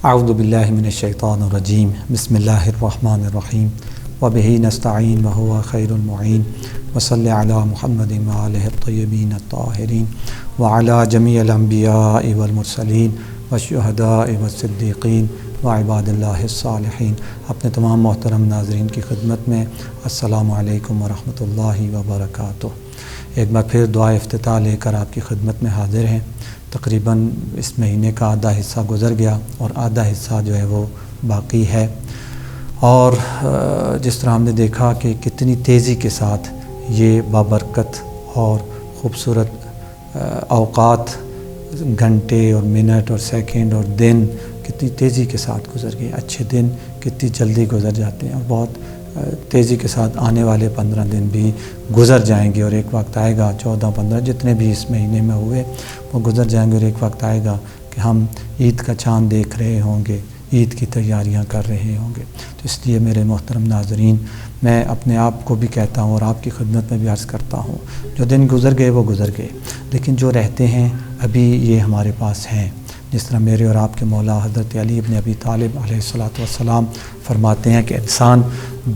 اعوذ باللہ من الشیطان الرجیم بسم اللہ الرحمن الرحیم وبہ نستعین وہو خیر المعین وصلی علی محمد وآلہ الطیبین الطاہرین وعلی جمیع الانبیاء والمرسلین والشہداء والصدیقین وعباد اللہ الصالحین۔ اپنے تمام محترم ناظرین کی خدمت میں السلام علیکم ورحمۃ اللہ وبرکاتہ۔ ایک بار پھر دعا افتتاح لے کر آپ کی خدمت میں حاضر ہیں۔ تقریباً اس مہینے کا آدھا حصہ گزر گیا اور آدھا حصہ جو ہے وہ باقی ہے، اور جس طرح ہم نے دیکھا کہ کتنی تیزی کے ساتھ یہ بابرکت اور خوبصورت اوقات، گھنٹے اور منٹ اور سیکنڈ اور دن کتنی تیزی کے ساتھ گزر گئے۔ اچھے دن کتنی جلدی گزر جاتے ہیں اور بہت تیزی کے ساتھ آنے والے 15 دن بھی گزر جائیں گے، اور ایک وقت آئے گا 14-15 جتنے بھی اس مہینے میں ہوئے وہ گزر جائیں گے، اور ایک وقت آئے گا کہ ہم عید کا چاند دیکھ رہے ہوں گے، عید کی تیاریاں کر رہے ہوں گے۔ تو اس لیے میرے محترم ناظرین، میں اپنے آپ کو بھی کہتا ہوں اور آپ کی خدمت میں بھی عرض کرتا ہوں، جو دن گزر گئے وہ گزر گئے، لیکن جو رہتے ہیں ابھی یہ ہمارے پاس ہیں۔ جس طرح میرے اور آپ کے مولا حضرت علی ابن ابی طالب علیہ السلام فرماتے ہیں کہ انسان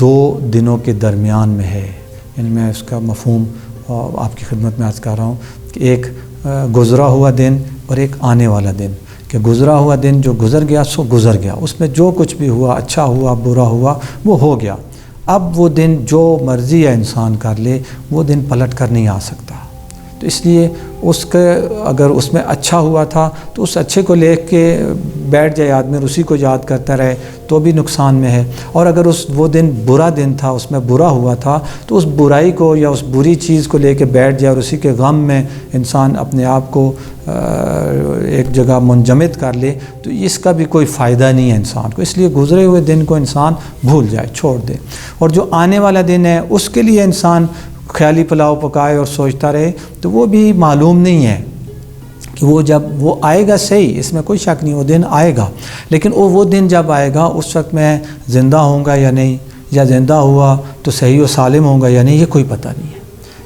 2 دنوں کے درمیان میں ہے، یعنی میں اس کا مفہوم آپ کی خدمت میں عرض کر رہا ہوں کہ ایک گزرا ہوا دن اور ایک آنے والا دن، کہ گزرا ہوا دن جو گزر گیا سو گزر گیا، اس میں جو کچھ بھی ہوا، اچھا ہوا برا ہوا، وہ ہو گیا۔ اب وہ دن جو مرضی ہے انسان کر لے، وہ دن پلٹ کر نہیں آ سکتا۔ تو اس لیے اس کے اگر اس میں اچھا ہوا تھا تو اس اچھے کو لے کے بیٹھ جائے آدمی اور اسی کو یاد کرتا رہے تو بھی نقصان میں ہے، اور اگر وہ دن برا دن تھا، اس میں برا ہوا تھا، تو اس برائی کو یا اس بری چیز کو لے کے بیٹھ جائے اور اسی کے غم میں انسان اپنے آپ کو ایک جگہ منجمد کر لے، تو اس کا بھی کوئی فائدہ نہیں ہے انسان کو۔ اس لیے گزرے ہوئے دن کو انسان بھول جائے، چھوڑ دے، اور جو آنے والا دن ہے اس کے لیے انسان خیالی پلاؤ پکائے اور سوچتا رہے، تو وہ بھی معلوم نہیں ہے کہ وہ جب وہ آئے گا، صحیح، اس میں کوئی شک نہیں، وہ دن آئے گا، لیکن وہ دن جب آئے گا اس وقت میں زندہ ہوں گا یا نہیں، یا زندہ ہوا تو صحیح و سالم ہوں گا یا نہیں، یہ کوئی پتہ نہیں ہے۔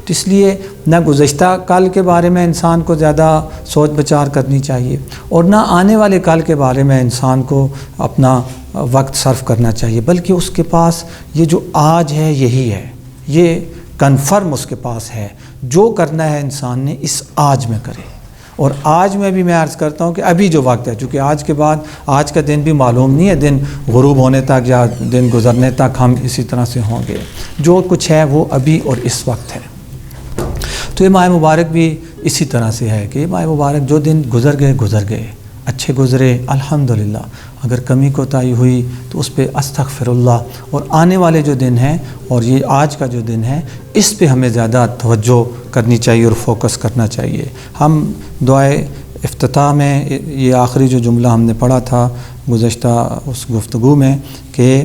تو اس لیے نہ گزشتہ کل کے بارے میں انسان کو زیادہ سوچ بچار کرنی چاہیے، اور نہ آنے والے کل کے بارے میں انسان کو اپنا وقت صرف کرنا چاہیے، بلکہ اس کے پاس یہ جو آج ہے یہی ہے، یہ کنفرم اس کے پاس ہے، جو کرنا ہے انسان نے اس آج میں کرے۔ اور آج میں بھی میں عرض کرتا ہوں کہ ابھی جو وقت ہے، چونکہ آج کے بعد آج کا دن بھی معلوم نہیں ہے، دن غروب ہونے تک یا دن گزرنے تک ہم اسی طرح سے ہوں گے، جو کچھ ہے وہ ابھی اور اس وقت ہے۔ تو یہ ماہ مبارک بھی اسی طرح سے ہے کہ یہ ماہ مبارک جو دن گزر گئے، اچھے گزرے الحمدللہ، اگر کمی کوتاہی ہوئی تو اس پہ استغفر اللہ، اور آنے والے جو دن ہیں اور یہ آج کا جو دن ہے اس پہ ہمیں زیادہ توجہ کرنی چاہیے اور فوکس کرنا چاہیے۔ ہم دعائے افتتاح میں یہ آخری جو جملہ ہم نے پڑھا تھا گزشتہ اس گفتگو میں کہ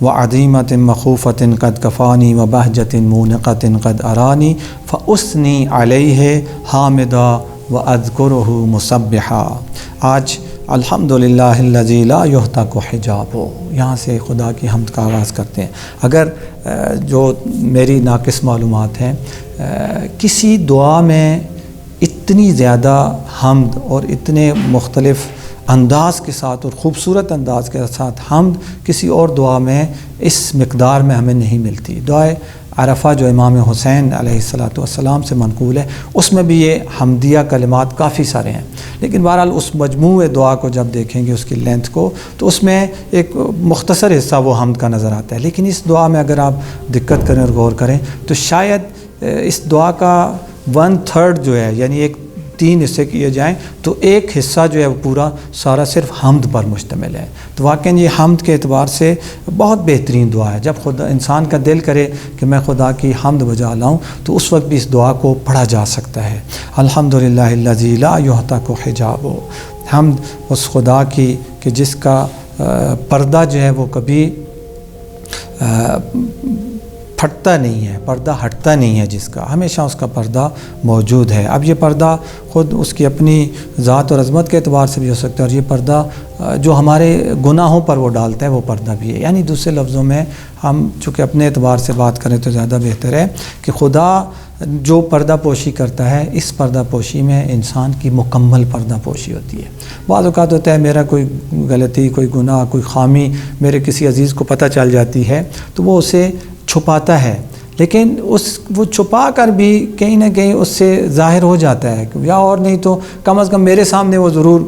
وعدیمۃ مخوفۃ قد کفانی وبہجۃ مونقۃ قد ارانی فاثنی علیہ حامدا وَأَذْكُرُهُ مُسَبِّحًا۔ آج الحمدللہ الذی لا یحتق حجابہ، یہاں سے خدا کی حمد کا آغاز کرتے ہیں۔ اگر جو میری ناقص معلومات ہیں، کسی دعا میں اتنی زیادہ حمد اور اتنے مختلف انداز کے ساتھ اور خوبصورت انداز کے ساتھ حمد کسی اور دعا میں اس مقدار میں ہمیں نہیں ملتی۔ دعائے عرفہ جو امام حسین علیہ السلام سے منقول ہے، اس میں بھی یہ حمدیہ کلمات کافی سارے ہیں، لیکن بہرحال اس مجموعہ دعا کو جب دیکھیں گے اس کی لینتھ کو، تو اس میں ایک مختصر حصہ وہ حمد کا نظر آتا ہے، لیکن اس دعا میں اگر آپ دقت کریں اور غور کریں تو شاید اس دعا کا 1/3 جو ہے، یعنی ایک 3 حصے کیے جائیں تو ایک حصہ جو ہے وہ پورا سارا صرف حمد پر مشتمل ہے۔ تو واقعاً یہ حمد کے اعتبار سے بہت بہترین دعا ہے۔ جب خدا انسان کا دل کرے کہ میں خدا کی حمد بجا لاؤں تو اس وقت بھی اس دعا کو پڑھا جا سکتا ہے۔ الحمدللہ الذی لا یحتق حجابہ، حمد اس خدا کی کہ جس کا پردہ جو ہے وہ کبھی پھٹتا نہیں ہے، پردہ ہٹتا نہیں ہے، جس کا ہمیشہ اس کا پردہ موجود ہے۔ اب یہ پردہ خود اس کی اپنی ذات اور عظمت کے اعتبار سے بھی ہو سکتا ہے، اور یہ پردہ جو ہمارے گناہوں پر وہ ڈالتا ہے وہ پردہ بھی ہے۔ یعنی دوسرے لفظوں میں ہم چونکہ اپنے اعتبار سے بات کریں تو زیادہ بہتر ہے کہ خدا جو پردہ پوشی کرتا ہے، اس پردہ پوشی میں انسان کی مکمل پردہ پوشی ہوتی ہے۔ بعض اوقات ہوتا ہے میرا کوئی غلطی، کوئی گناہ، کوئی خامی میرے کسی عزیز کو پتہ چل جاتی ہے تو وہ اسے چھپاتا ہے، لیکن وہ چھپا کر بھی کہیں نہ کہیں اس سے ظاہر ہو جاتا ہے، یا اور نہیں تو کم از کم میرے سامنے وہ ضرور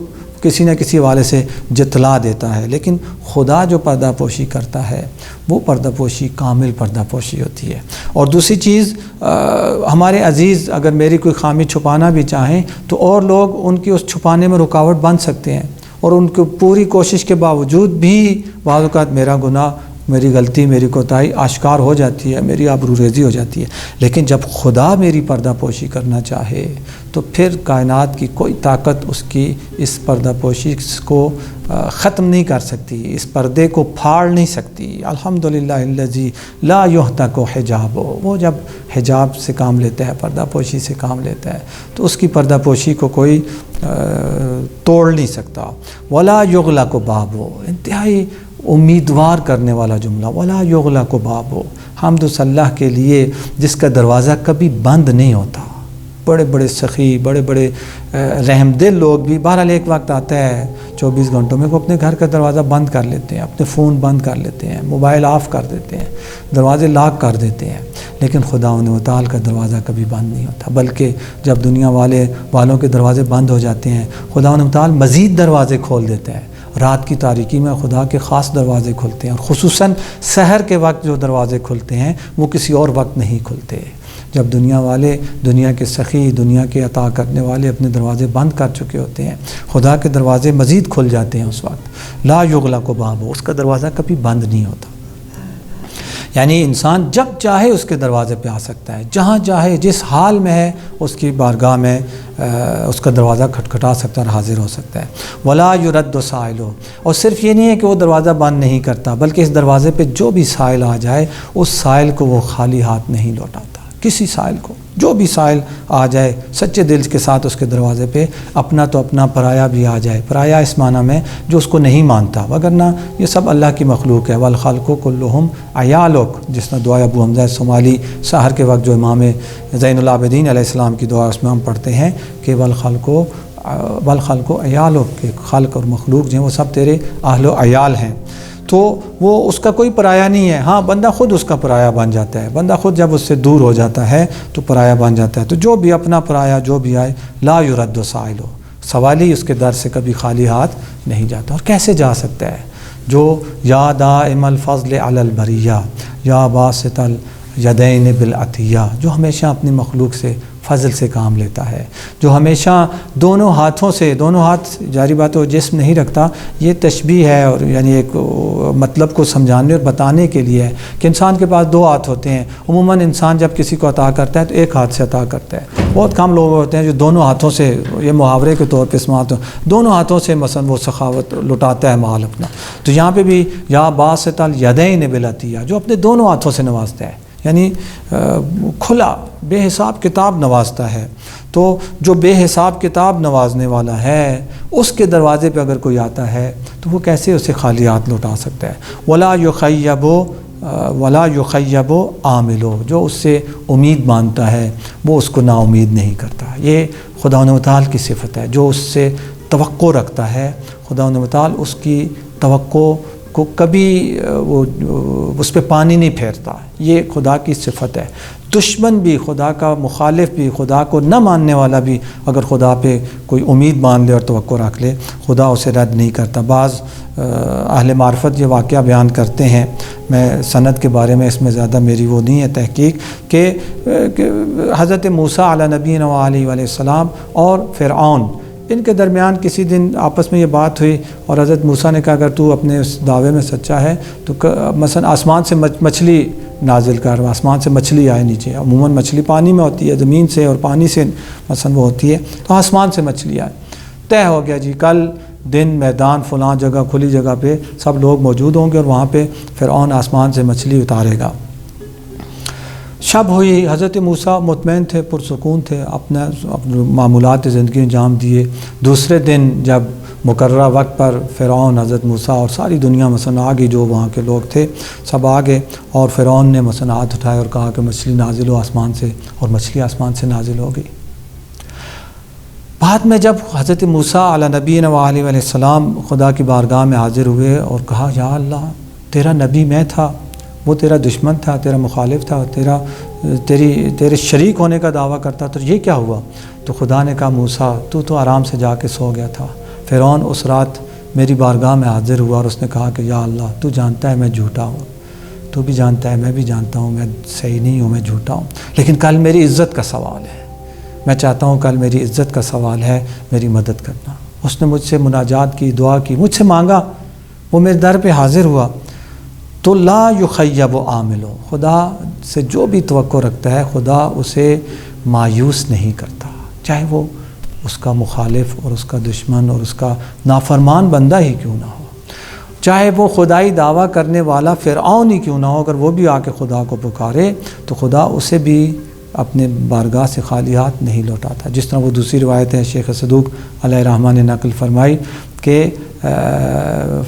کسی نہ کسی حوالے سے جتلا دیتا ہے۔ لیکن خدا جو پردہ پوشی کرتا ہے وہ پردہ پوشی کامل پردہ پوشی ہوتی ہے۔ اور دوسری چیز، ہمارے عزیز اگر میری کوئی خامی چھپانا بھی چاہیں تو اور لوگ ان کی اس چھپانے میں رکاوٹ بن سکتے ہیں، اور ان کو پوری کوشش کے باوجود بھی بعض اوقات میرا گناہ، میری غلطی، میری کوتاہی آشکار ہو جاتی ہے، میری آبروریزی ہو جاتی ہے۔ لیکن جب خدا میری پردہ پوشی کرنا چاہے تو پھر کائنات کی کوئی طاقت اس کی اس پردہ پوشی کو ختم نہیں کر سکتی، اس پردے کو پھاڑ نہیں سکتی۔ الحمدللہ الذی لا یحتک حجابہ، وہ جب حجاب سے کام لیتا ہے، پردہ پوشی سے کام لیتا ہے تو اس کی پردہ پوشی کو کوئی توڑ نہیں سکتا۔ ولا یغلق بابہ، انتہائی امیدوار کرنے والا جملہ، ولا یغلق بابہ، حمد و صلاح کے لیے جس کا دروازہ کبھی بند نہیں ہوتا۔ بڑے بڑے سخی، بڑے بڑے رحم دل لوگ بھی بہرحال ایک وقت آتا ہے 24 گھنٹوں میں وہ اپنے گھر کا دروازہ بند کر لیتے ہیں، اپنے فون بند کر لیتے ہیں، موبائل آف کر دیتے ہیں، دروازے لاک کر دیتے ہیں، لیکن خدا و تعالی کا دروازہ کبھی بند نہیں ہوتا، بلکہ جب دنیا والوں کے دروازے بند ہو جاتے ہیں خدا و تعالی مزید دروازے کھول دیتا ہے۔ رات کی تاریکی میں خدا کے خاص دروازے کھلتے ہیں، اور خصوصاً سحر کے وقت جو دروازے کھلتے ہیں وہ کسی اور وقت نہیں کھلتے۔ جب دنیا کے سخی، دنیا کے عطا کرنے والے اپنے دروازے بند کر چکے ہوتے ہیں، خدا کے دروازے مزید کھل جاتے ہیں اس وقت۔ لا یغلق بابہ، اس کا دروازہ کبھی بند نہیں ہوتا، یعنی انسان جب چاہے اس کے دروازے پہ آ سکتا ہے، جہاں چاہے، جس حال میں ہے اس کی بارگاہ میں اس کا دروازہ کھٹکھٹا سکتا ہے اور حاضر ہو سکتا ہے۔ ولا یرد سائل، اور صرف یہ نہیں ہے کہ وہ دروازہ بند نہیں کرتا، بلکہ اس دروازے پہ جو بھی سائل آ جائے اس سائل کو وہ خالی ہاتھ نہیں لوٹاتا۔ کسی سائل کو، جو بھی سائل آ جائے سچے دل کے ساتھ اس کے دروازے پہ، اپنا تو اپنا، پرایا بھی آ جائے، پرایا اس معنی میں جو اس کو نہیں مانتا، وگرنہ یہ سب اللہ کی مخلوق ہے۔ والخلق کلہم عیالک، جس نے دعا ابو حمزہ صومالی سحر کے وقت جو امام زین العابدین علیہ السلام کی دعا اس میں ہم پڑھتے ہیں کہ والخلق عیالک، کہ خلق اور مخلوق جو ہیں وہ سب تیرے اہل و عیال ہیں، تو وہ اس کا کوئی پرایا نہیں ہے۔ ہاں بندہ خود اس کا پرایا بن جاتا ہے، بندہ خود جب اس سے دور ہو جاتا ہے تو پرایا بن جاتا ہے۔ تو جو بھی اپنا پرایا جو بھی آئے، لا یرد سائل، سوالی اس کے در سے کبھی خالی ہاتھ نہیں جاتا۔ اور کیسے جا سکتا ہے؟ جو یا دائم الفضل علی البریہ یا باسط الیدین بالعطیہ، جو ہمیشہ اپنی مخلوق سے فضل سے کام لیتا ہے، جو ہمیشہ دونوں ہاتھوں سے، دونوں ہاتھ جاری بات وہ جسم نہیں رکھتا، یہ تشبیہ ہے، اور یعنی ایک مطلب کو سمجھانے اور بتانے کے لیے ہے کہ انسان کے پاس دو ہاتھ ہوتے ہیں۔ عموماً انسان جب کسی کو عطا کرتا ہے تو ایک ہاتھ سے عطا کرتا ہے، بہت کم لوگ ہوتے ہیں جو دونوں ہاتھوں سے، یہ محاورے کے طور پہ استعمال، دونوں ہاتھوں سے مثلا وہ سخاوت لٹاتا ہے مال اپنا۔ تو یہاں پہ بھی یا باسط الیدین بالعطیہ، جو اپنے دونوں ہاتھوں سے نوازتا ہے، یعنی کھلا بے حساب کتاب نوازتا ہے۔ تو جو بے حساب کتاب نوازنے والا ہے اس کے دروازے پہ اگر کوئی آتا ہے تو وہ کیسے اسے خالی ہاتھ لوٹا سکتا ہے؟ ولا یخیب عامل، جو اس سے امید مانتا ہے وہ اس کو نا امید نہیں کرتا۔ یہ خدا و تعالی کی صفت ہے، جو اس سے توقع رکھتا ہے خدا و تعالی اس کی توقع کو کبھی وہ اس پہ پانی نہیں پھیرتا، یہ خدا کی صفت ہے۔ دشمن بھی، خدا کا مخالف بھی، خدا کو نہ ماننے والا بھی اگر خدا پہ کوئی امید مان لے اور توقع رکھ لے، خدا اسے رد نہیں کرتا۔ بعض اہل معرفت یہ واقعہ بیان کرتے ہیں، میں سند کے بارے میں اس میں زیادہ میری وہ نہیں ہے تحقیق، کہ حضرت موسیٰ علیہ نبینا علیہ السلام اور فرعون، ان کے درمیان کسی دن آپس میں یہ بات ہوئی، اور حضرت موسیٰ نے کہا اگر تو اپنے اس دعوے میں سچا ہے تو مثلا آسمان سے مچھلی نازل کر، آسمان سے مچھلی آئے نیچے۔ عموماً مچھلی پانی میں ہوتی ہے، زمین سے اور پانی سے مثلا وہ ہوتی ہے، تو آسمان سے مچھلی آئے۔ طے ہو گیا جی کل دن میدان فلاں جگہ کھلی جگہ پہ سب لوگ موجود ہوں گے اور وہاں پہ فرعون آسمان سے مچھلی اتارے گا۔ شب ہوئی، حضرت موسیٰ مطمئن تھے، پرسکون تھے، اپنے معمولات زندگی انجام دیے۔ دوسرے دن جب مقررہ وقت پر فرعون حضرت موسیٰ اور ساری دنیا مثلا آ گئی، جو وہاں کے لوگ تھے سب آ گئے، اور فرعون نے مثلا ہاتھ اٹھائے اور کہا کہ مچھلی نازل ہو آسمان سے، اور مچھلی آسمان سے نازل ہو گئی۔ بعد میں جب حضرت موسیٰ علیہ نبینا وآلہ علیہ السلام خدا کی بارگاہ میں حاضر ہوئے اور کہا یا اللہ تیرا نبی میں تھا، وہ تیرا دشمن تھا، تیرا مخالف تھا، تیرے شریک ہونے کا دعویٰ کرتا، تو یہ کیا ہوا؟ تو خدا نے کہا موسیٰ تو آرام سے جا کے سو گیا تھا، فرعون اس رات میری بارگاہ میں حاضر ہوا اور اس نے کہا کہ یا اللہ تو جانتا ہے میں جھوٹا ہوں، تو بھی جانتا ہے میں بھی جانتا ہوں میں صحیح نہیں ہوں، میں جھوٹا ہوں، لیکن کل میری عزت کا سوال ہے، میں چاہتا ہوں کل میری عزت کا سوال ہے، میری مدد کرنا۔ اس نے مجھ سے مناجات کی، دعا کی، مجھ سے مانگا، وہ میرے در پہ حاضر ہوا۔ تو لا یخیب عاملو، خدا سے جو بھی توقع رکھتا ہے خدا اسے مایوس نہیں کرتا، چاہے وہ اس کا مخالف اور اس کا دشمن اور اس کا نافرمان بندہ ہی کیوں نہ ہو، چاہے وہ خدائی دعویٰ کرنے والا فرعون ہی کیوں نہ ہو، اگر وہ بھی آ کے خدا کو پکارے تو خدا اسے بھی اپنے بارگاہ سے خالی ہاتھ نہیں لوٹاتا۔ جس طرح وہ دوسری روایت ہے شیخ صدوق علیہ الرحمٰن نے نقل فرمائی کہ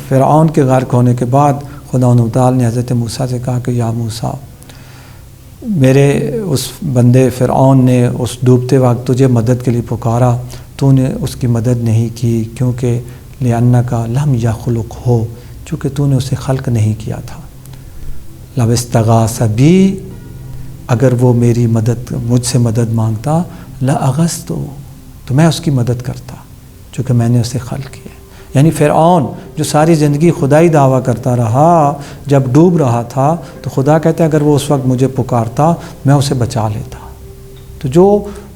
فرعون کے غرق ہونے کے بعد خدا تعالی نے حضرت موسیٰ سے کہا کہ یا موسیٰ، میرے اس بندے فرعون نے اس ڈوبتے وقت تجھے مدد کے لیے پکارا، تو نے اس کی مدد نہیں کی، کیونکہ لِأَنَّكَ لَمْ يَخْلُقْهُ، چونکہ تو نے اسے خلق نہیں کیا تھا۔ لَوْ اسْتَغَاثَ بِي، اگر وہ میری مدد مجھ سے مدد مانگتا، لَأَغَثْتُهُ، تو میں اس کی مدد کرتا، چونکہ میں نے اسے خلق کیا۔ یعنی فرعون جو ساری زندگی خدائی دعویٰ کرتا رہا، جب ڈوب رہا تھا تو خدا کہتا ہے اگر وہ اس وقت مجھے پکارتا میں اسے بچا لیتا۔ تو جو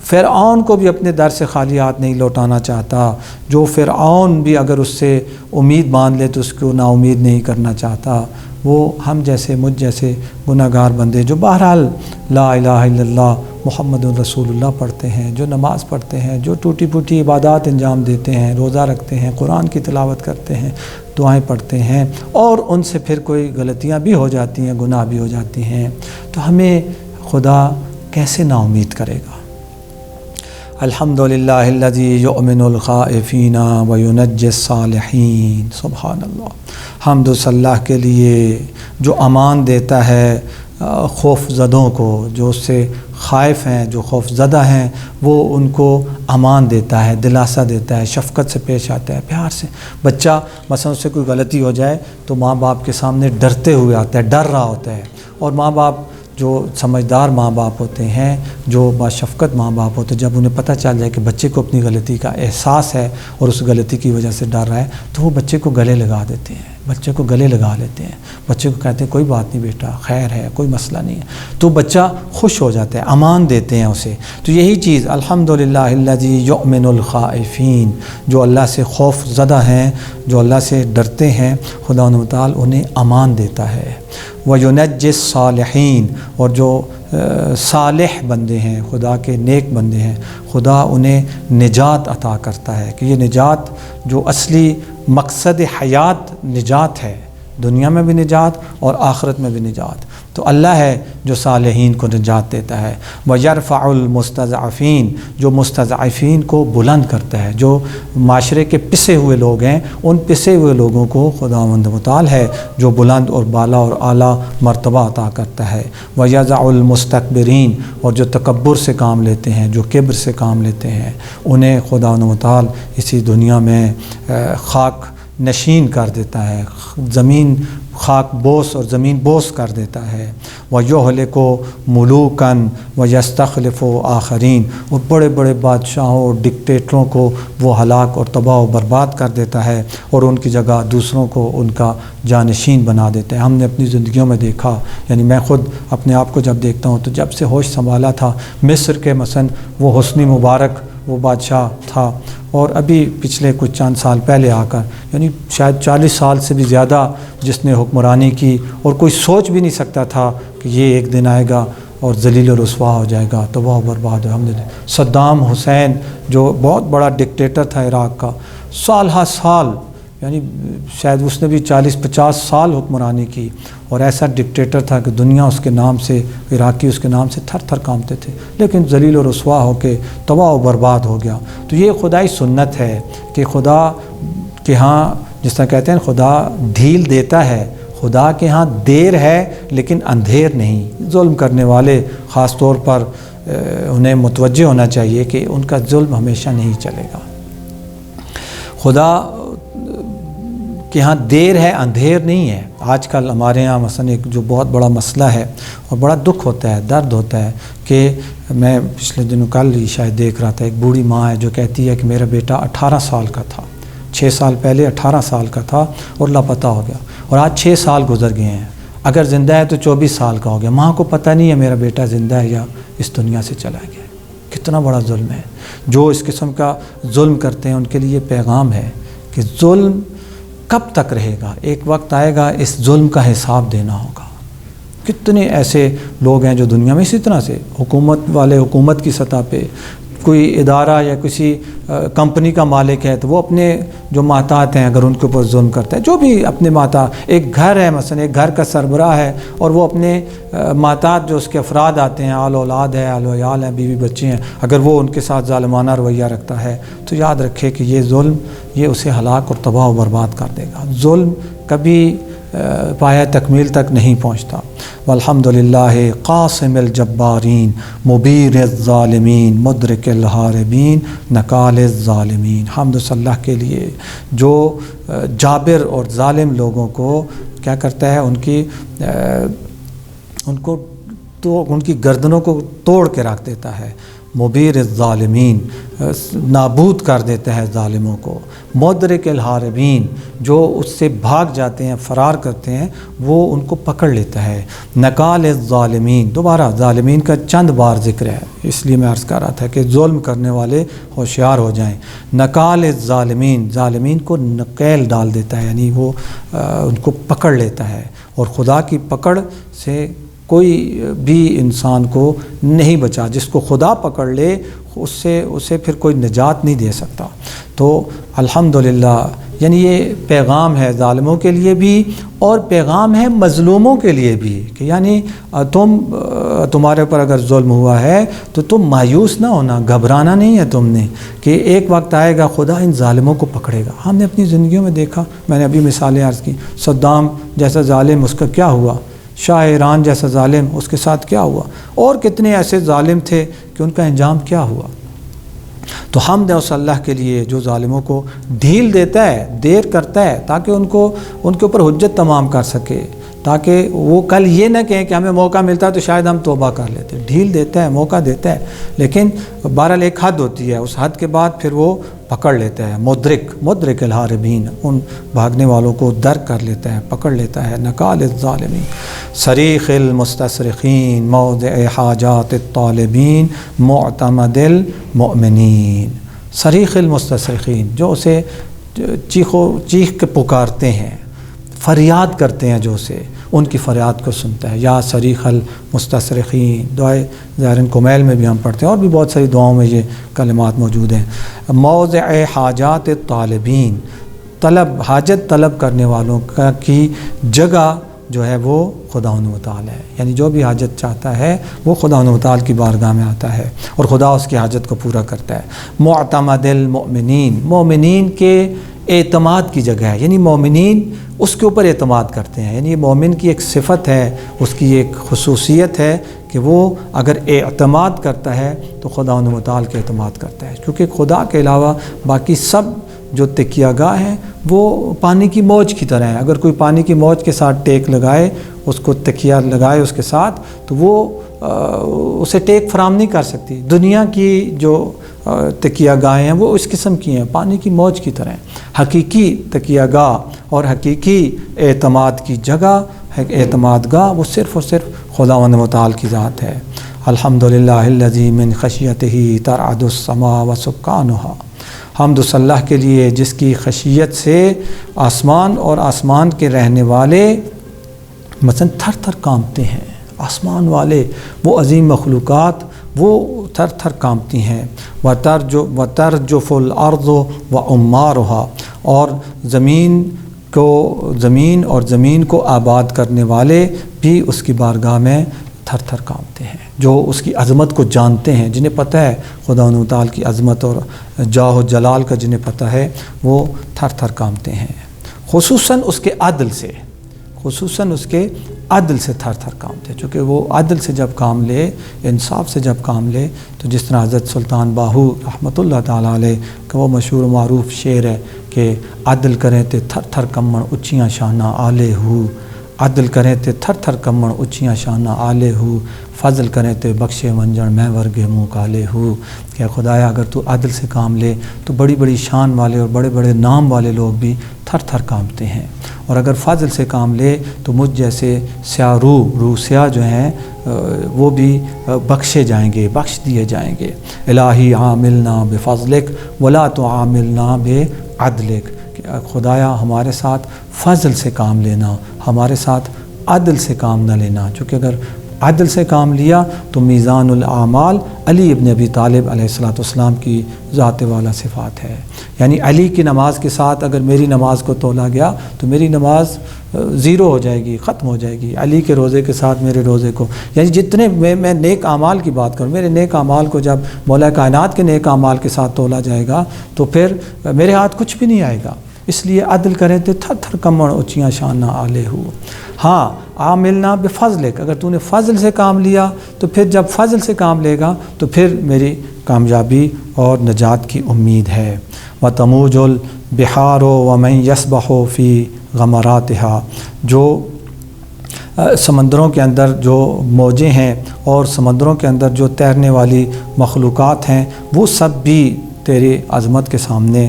فرعون کو بھی اپنے در سے خالی ہاتھ نہیں لوٹانا چاہتا، جو فرعون بھی اگر اس سے امید باندھ لے تو اس کو نا امید نہیں کرنا چاہتا، وہ ہم جیسے مجھ جیسے گناہ گار بندے جو بہرحال لا الہ الا اللہ محمد رسول اللہ پڑھتے ہیں، جو نماز پڑھتے ہیں، جو ٹوٹی پھوٹی عبادات انجام دیتے ہیں، روزہ رکھتے ہیں، قرآن کی تلاوت کرتے ہیں، دعائیں پڑھتے ہیں، اور ان سے پھر کوئی غلطیاں بھی ہو جاتی ہیں، گناہ بھی ہو جاتی ہیں، تو ہمیں خدا کیسے نا امید کرے گا؟ الحمدللہ الذی یؤمن الخائفین وینجی الصالحین، سبحان اللہ، حمد و صلاح کے لیے جو امان دیتا ہے خوف زدوں کو، جو اس سے خائف ہیں، جو خوف زدہ ہیں، وہ ان کو امان دیتا ہے، دلاسا دیتا ہے، شفقت سے پیش آتا ہے، پیار سے۔ بچہ مثلا اس سے کوئی غلطی ہو جائے تو ماں باپ کے سامنے ڈرتے ہوئے آتا ہے، ڈر رہا ہوتا ہے، اور ماں باپ جو سمجھدار ماں باپ ہوتے ہیں، جو باشفقت ماں باپ ہوتے ہیں، جب انہیں پتہ چل جائے کہ بچے کو اپنی غلطی کا احساس ہے اور اس غلطی کی وجہ سے ڈر رہا ہے، تو وہ بچے کو گلے لگا دیتے ہیں، بچے کو گلے لگا لیتے ہیں، بچے کو کہتے ہیں کوئی بات نہیں بیٹا، خیر ہے، کوئی مسئلہ نہیں ہے، تو بچہ خوش ہو جاتا ہے، امان دیتے ہیں اسے۔ تو یہی چیز الحمدللہ الذی یؤمن الخائفین، جو اللہ سے خوف زدہ ہیں، جو اللہ سے ڈرتے ہیں، خدا تعالی انہیں امان دیتا ہے۔ وَيُنَجِّ الصَّالِحِينَ، اور جو صالح بندے ہیں، خدا کے نیک بندے ہیں، خدا انہیں نجات عطا کرتا ہے، کہ یہ نجات جو اصلی مقصد حیات نجات ہے، دنیا میں بھی نجات اور آخرت میں بھی نجات، تو اللہ ہے جو صالحین کو نجات دیتا ہے۔ وَيَرْفَعُ الْمُسْتَضْعَفِينَ، جو مستضعفین کو بلند کرتا ہے، جو معاشرے کے پسے ہوئے لوگ ہیں، ان پسے ہوئے لوگوں کو خداوند متعال ہے جو بلند اور بالا اور اعلیٰ مرتبہ عطا کرتا ہے۔ وَيَضَعُ الْمُسْتَكْبِرِينَ، اور جو تکبر سے کام لیتے ہیں، جو کبر سے کام لیتے ہیں، انہیں خداوند متعال اسی دنیا میں خاک نشین کر دیتا ہے، زمین خاک بوس اور زمین بوس کر دیتا ہے۔ وَيُهْلِكُ مُلُوكًا وَيَسْتَخْلِفُ آخَرِينَ، اور بڑے بڑے بادشاہوں اور ڈکٹیٹروں کو وہ ہلاک اور تباہ و برباد کر دیتا ہے، اور ان کی جگہ دوسروں کو ان کا جانشین بنا دیتا ہے۔ ہم نے اپنی زندگیوں میں دیکھا، یعنی میں خود اپنے آپ کو جب دیکھتا ہوں تو جب سے ہوش سنبھالا تھا، مصر کے مثلا وہ حسنی مبارک وہ بادشاہ تھا، اور ابھی پچھلے کچھ چند سال پہلے آ کر، یعنی شاید 40 سال سے بھی زیادہ جس نے حکمرانی کی، اور کوئی سوچ بھی نہیں سکتا تھا کہ یہ ایک دن آئے گا اور ذلیل و رسوا ہو جائے گا، تباہ و برباد ہو۔ ہم نے صدام حسین جو بہت بڑا ڈکٹیٹر تھا عراق کا، سال ہر سال، یعنی شاید اس نے بھی 40-50 سال حکمرانی کی، اور ایسا ڈکٹیٹر تھا کہ دنیا اس کے نام سے، عراقی اس کے نام سے تھر تھر کانپتے تھے، لیکن ذلیل و رسوا ہو کے تباہ و برباد ہو گیا۔ تو یہ خدائی سنت ہے کہ خدا کہ ہاں جس طرح کہتے ہیں خدا ڈھیل دیتا ہے، خدا کے ہاں دیر ہے لیکن اندھیر نہیں۔ ظلم کرنے والے خاص طور پر انہیں متوجہ ہونا چاہیے کہ ان کا ظلم ہمیشہ نہیں چلے گا۔ خدا کہ ہاں دیر ہے اندھیر نہیں ہے۔ آج کل ہمارے یہاں مثلا ایک جو بہت بڑا مسئلہ ہے اور بڑا دکھ ہوتا ہے، درد ہوتا ہے کہ میں پچھلے دنوں کل ہی شاید دیکھ رہا تھا، ایک بوڑھی ماں ہے جو کہتی ہے کہ میرا بیٹا 18 سال کا تھا، 6 سال پہلے 18 سال کا تھا اور لاپتہ ہو گیا، اور آج 6 سال گزر گئے ہیں، اگر زندہ ہے تو 24 سال کا ہو گیا۔ ماں کو پتہ نہیں ہے میرا بیٹا زندہ ہے یا اس دنیا سے چلا گیا۔ کتنا بڑا ظلم ہے۔ جو اس قسم کا ظلم کرتے ہیں ان کے لیے پیغام ہے کہ ظلم کب تک رہے گا، ایک وقت آئے گا اس ظلم کا حساب دینا ہوگا۔ کتنے ایسے لوگ ہیں جو دنیا میں اسی طرح سے حکومت والے، حکومت کی سطح پہ کوئی ادارہ یا کسی کمپنی کا مالک ہے تو وہ اپنے جو محتاط ہیں اگر ان کے اوپر ظلم کرتا ہے، جو بھی اپنے محتاط، ایک گھر ہے مثلا، ایک گھر کا سربراہ ہے اور وہ اپنے محتاط جو اس کے افراد آتے ہیں، آل اولاد ہے، آل و عیال ہیں، بیوی بچے ہیں، اگر وہ ان کے ساتھ ظالمانہ رویہ رکھتا ہے تو یاد رکھے کہ یہ ظلم یہ اسے ہلاک اور تباہ و برباد کر دے گا۔ ظلم کبھی پایہ تکمیل تک نہیں پہنچتا۔ والحمدللہ قاسم الجبارین مبیر الظالمین مدرک الحاربین نکال الظالمین۔ حمد اللہ کے لیے جو جابر اور ظالم لوگوں کو کیا کرتا ہے، ان کی گردنوں کو توڑ کے رکھ دیتا ہے۔ مبیر الظالمین نابود کر دیتا ہے ظالموں کو۔ مدرک الحاربین جو اس سے بھاگ جاتے ہیں، فرار کرتے ہیں، وہ ان کو پکڑ لیتا ہے۔ نکال الظالمین، دوبارہ ظالمین کا چند بار ذکر ہے، اس لیے میں عرض کر رہا تھا کہ ظلم کرنے والے ہوشیار ہو جائیں۔ نکال الظالمین، ظالمین کو نکیل ڈال دیتا ہے، یعنی وہ ان کو پکڑ لیتا ہے، اور خدا کی پکڑ سے کوئی بھی انسان کو نہیں بچا۔ جس کو خدا پکڑ لے اسے پھر کوئی نجات نہیں دے سکتا۔ تو الحمدللہ یعنی یہ پیغام ہے ظالموں کے لیے بھی اور پیغام ہے مظلوموں کے لیے بھی کہ یعنی تمہارے اوپر اگر ظلم ہوا ہے تو تم مایوس نہ ہونا، گھبرانا نہیں ہے تم نے، کہ ایک وقت آئے گا خدا ان ظالموں کو پکڑے گا۔ ہم نے اپنی زندگیوں میں دیکھا، میں نے ابھی مثالیں عرض کی، صدام جیسا ظالم اس کا کیا ہوا، شاہ ایران جیسا ظالم اس کے ساتھ کیا ہوا، اور کتنے ایسے ظالم تھے کہ ان کا انجام کیا ہوا۔ تو حمد ہے اس اللہ کے لیے جو ظالموں کو ڈھیل دیتا ہے، دیر کرتا ہے، تاکہ ان کے اوپر حجت تمام کر سکے، تاکہ وہ کل یہ نہ کہیں کہ ہمیں موقع ملتا ہے تو شاید ہم توبہ کر لیتے۔ ڈھیل دیتا ہے، موقع دیتا ہے، لیکن بہرحال ایک حد ہوتی ہے، اس حد کے بعد پھر وہ پکڑ لیتا ہے۔ مدرک الحاربین، ان بھاگنے والوں کو درک کر لیتا ہے، پکڑ لیتا ہے۔ نکال الظالمین صریخ المستصرخین موضع حاجات الطالبین معتمد المؤمنین۔ صریخ المستصرخین جو اسے چیخ کے پکارتے ہیں، فریاد کرتے ہیں، جو اسے ان کی فریاد کو سنتا ہے۔ یا صریخ المستصرخین، دعائے زائرین کمیل میں بھی ہم پڑھتے ہیں، اور بھی بہت ساری دعاؤں میں یہ کلمات موجود ہیں۔ موضع حاجات الطالبین، حاجت طلب کرنے والوں کی جگہ جو ہے وہ خداوند متعال ہے، یعنی جو بھی حاجت چاہتا ہے وہ خداوند متعال کی بارگاہ میں آتا ہے اور خدا اس کی حاجت کو پورا کرتا ہے۔ معتمد المؤمنین، مومنین کے اعتماد کی جگہ ہے، یعنی مومنین اس کے اوپر اعتماد کرتے ہیں، یعنی مومن کی ایک صفت ہے، اس کی ایک خصوصیت ہے کہ وہ اگر اعتماد کرتا ہے تو خداوند متعال کے اعتماد کرتا ہے، کیونکہ خدا کے علاوہ باقی سب جو تکیہ گاہ ہیں وہ پانی کی موج کی طرح ہیں۔ اگر کوئی پانی کی موج کے ساتھ ٹیک لگائے، اس کو تکیہ لگائے اس کے ساتھ، تو وہ اسے ٹیک فراہم نہیں کر سکتی۔ دنیا کی جو تکیہ گاہیں ہیں وہ اس قسم کی ہیں، پانی کی موج کی طرح ہیں۔ حقیقی تکیہ گاہ اور حقیقی اعتماد کی جگہ، اعتماد گاہ، وہ صرف اور صرف خداوند متعال کی ذات ہے۔ الحمدللہ الذی من خشیتہ ترعد السماء وسکانہا، حمد اللہ کے لیے جس کی خشیت سے آسمان اور آسمان کے رہنے والے مثلا تھر تھر کانپتے ہیں۔ آسمان والے وہ عظیم مخلوقات وہ تھر تھر کانپتی ہیں۔ وَتَرْجُفُ الْأَرْضُ وَعُمَّارُهَا، اور زمین کو آباد کرنے والے بھی اس کی بارگاہ میں تھر تھر کانپتے ہیں، جو اس کی عظمت کو جانتے ہیں، جنہیں پتہ ہے خدا و تعالی کی عظمت اور جاہ و جلال کا جنہیں پتہ ہے، وہ تھر تھر کانپتے ہیں، خصوصاً اس کے عدل سے، خصوصاً اس کے عدل سے تھر تھر کانپتے ہیں، چونکہ وہ عدل سے جب کام لے، انصاف سے جب کام لے، تو جس طرح حضرت سلطان باہو رحمۃ اللہ تعالیٰ علیہ کا وہ مشہور و معروف شعر ہے کہ عدل کریں تے تھر تھر کمن اچیاں شانہ آلے ہو، عدل کریں تے تھر تھر کمن اچیاں شانہ آلے ہو، فضل کریں تے بخشے منجن میں ورگے منہ کالے ہو، کہ خدایا اگر تو عدل سے کام لے تو بڑی بڑی شان والے اور بڑے بڑے نام والے لوگ بھی تھر تھر کانپتے ہیں، اور اگر فضل سے کام لے تو مجھ جیسے سیاہ روح سیاہ جو ہیں وہ بھی بخشے جائیں گے، بخش دیے جائیں گے۔ الہی عاملنا بفضلک ولا تعاملنا بعدلک، کہ خدایا ہمارے ساتھ فضل سے کام لینا، ہمارے ساتھ عدل سے کام نہ لینا، چونکہ اگر عدل سے کام لیا تو میزان الاعمال علی ابن ابی طالب علیہ السلام کی ذات والا صفات ہے، یعنی علی کی نماز کے ساتھ اگر میری نماز کو تولا گیا تو میری نماز زیرو ہو جائے گی، ختم ہو جائے گی، علی کے روزے کے ساتھ میرے روزے کو، یعنی جتنے میں نیک اعمال کی بات کروں، میرے نیک اعمال کو جب مولا کائنات کے نیک اعمال کے ساتھ تولا جائے گا تو پھر میرے ہاتھ کچھ بھی نہیں آئے گا، اس لیے عدل کریں تو تھر تھر کمن اچیاں شان نہ آلے ہو۔ ہاں عاملنا بفضلک، اگر تو نے فضل سے کام لیا تو پھر جب فضل سے کام لے گا تو پھر میری کامیابی اور نجات کی امید ہے۔ وَتَمُوجُ الْبِحَارُ وَمَنْ يَسْبَحُ فِي غَمَرَاتِهَا، جو سمندروں کے اندر جو موجیں ہیں اور سمندروں کے اندر جو تیرنے والی مخلوقات ہیں وہ سب بھی تیری عظمت کے سامنے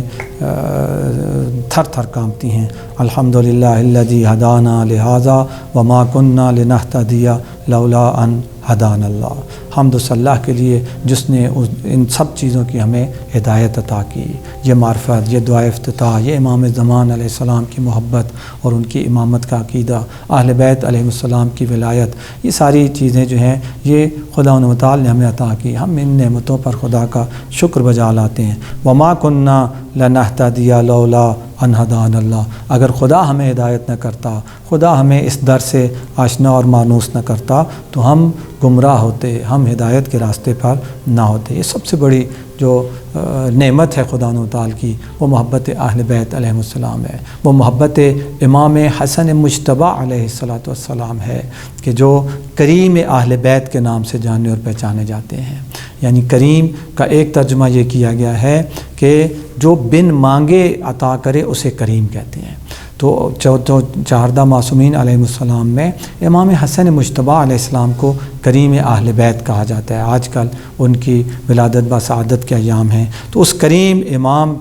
تھر تھر کانپتی ہیں۔ الحمدللہ الذی ہدانا لہذا وما کننا لنہتدی لولا ان ہدانا اللہ، حمد و صلاح کے لیے جس نے ان سب چیزوں کی ہمیں ہدایت عطا کی، یہ معرفت، یہ دعا افتتاح، یہ امام زمان علیہ السلام کی محبت اور ان کی امامت کا عقیدہ، اہل بیت علیہ السلام کی ولایت، یہ ساری چیزیں جو ہیں یہ خدا و تعالی نے ہمیں عطا کی، ہم ان نعمتوں پر خدا کا شکر بجا لاتے ہیں۔ وما کننا لنہتدی لولا ان ہدانا اللہ، اگر خدا ہمیں ہدایت نہ کرتا، خدا ہمیں اس در سے آشنا اور مانوس نہ کرتا تو ہم گمراہ ہوتے، ہم ہدایت کے راستے پر نہ ہوتے۔ یہ سب سے بڑی جو نعمت ہے خدا و تعالی کی وہ محبت اہل بیت علیہ السلام ہے، وہ محبت امام حسن مجتبیٰ علیہ السلام ہے کہ جو کریم اہل بیت کے نام سے جانے اور پہچانے جاتے ہیں۔ یعنی کریم کا ایک ترجمہ یہ کیا گیا ہے کہ جو بن مانگے عطا کرے اسے کریم کہتے ہیں۔ تو 14 معصومین علیہ السلام میں امام حسن مجتبیٰ علیہ السلام کو کریم اہل بیت کہا جاتا ہے۔ آج کل ان کی ولادت بسعادت کے ایام ہیں، تو اس کریم امام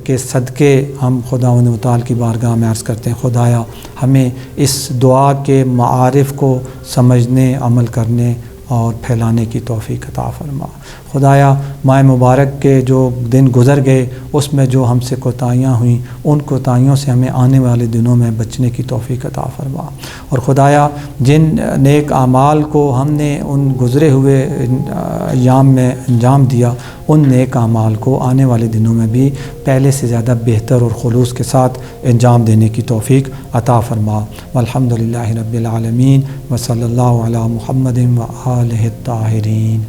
کے صدقے ہم خدا و تعالی کی بارگاہ میں عرض کرتے ہیں، خدایا ہمیں اس دعا کے معارف کو سمجھنے، عمل کرنے اور پھیلانے کی توفیق عطا فرما۔ خدایا ماہ مبارک کے جو دن گزر گئے اس میں جو ہم سے کوتاہیاں ہوئیں ان کوتاہیوں سے ہمیں آنے والے دنوں میں بچنے کی توفیق عطا فرما، اور خدایا جن نیک اعمال کو ہم نے ان گزرے ہوئے ایام میں انجام دیا ان نیک اعمال کو آنے والے دنوں میں بھی پہلے سے زیادہ بہتر اور خلوص کے ساتھ انجام دینے کی توفیق عطا فرما۔ والحمدللہ رب العالمین وصلی اللہ علی محمد و آلہ الطاہرین۔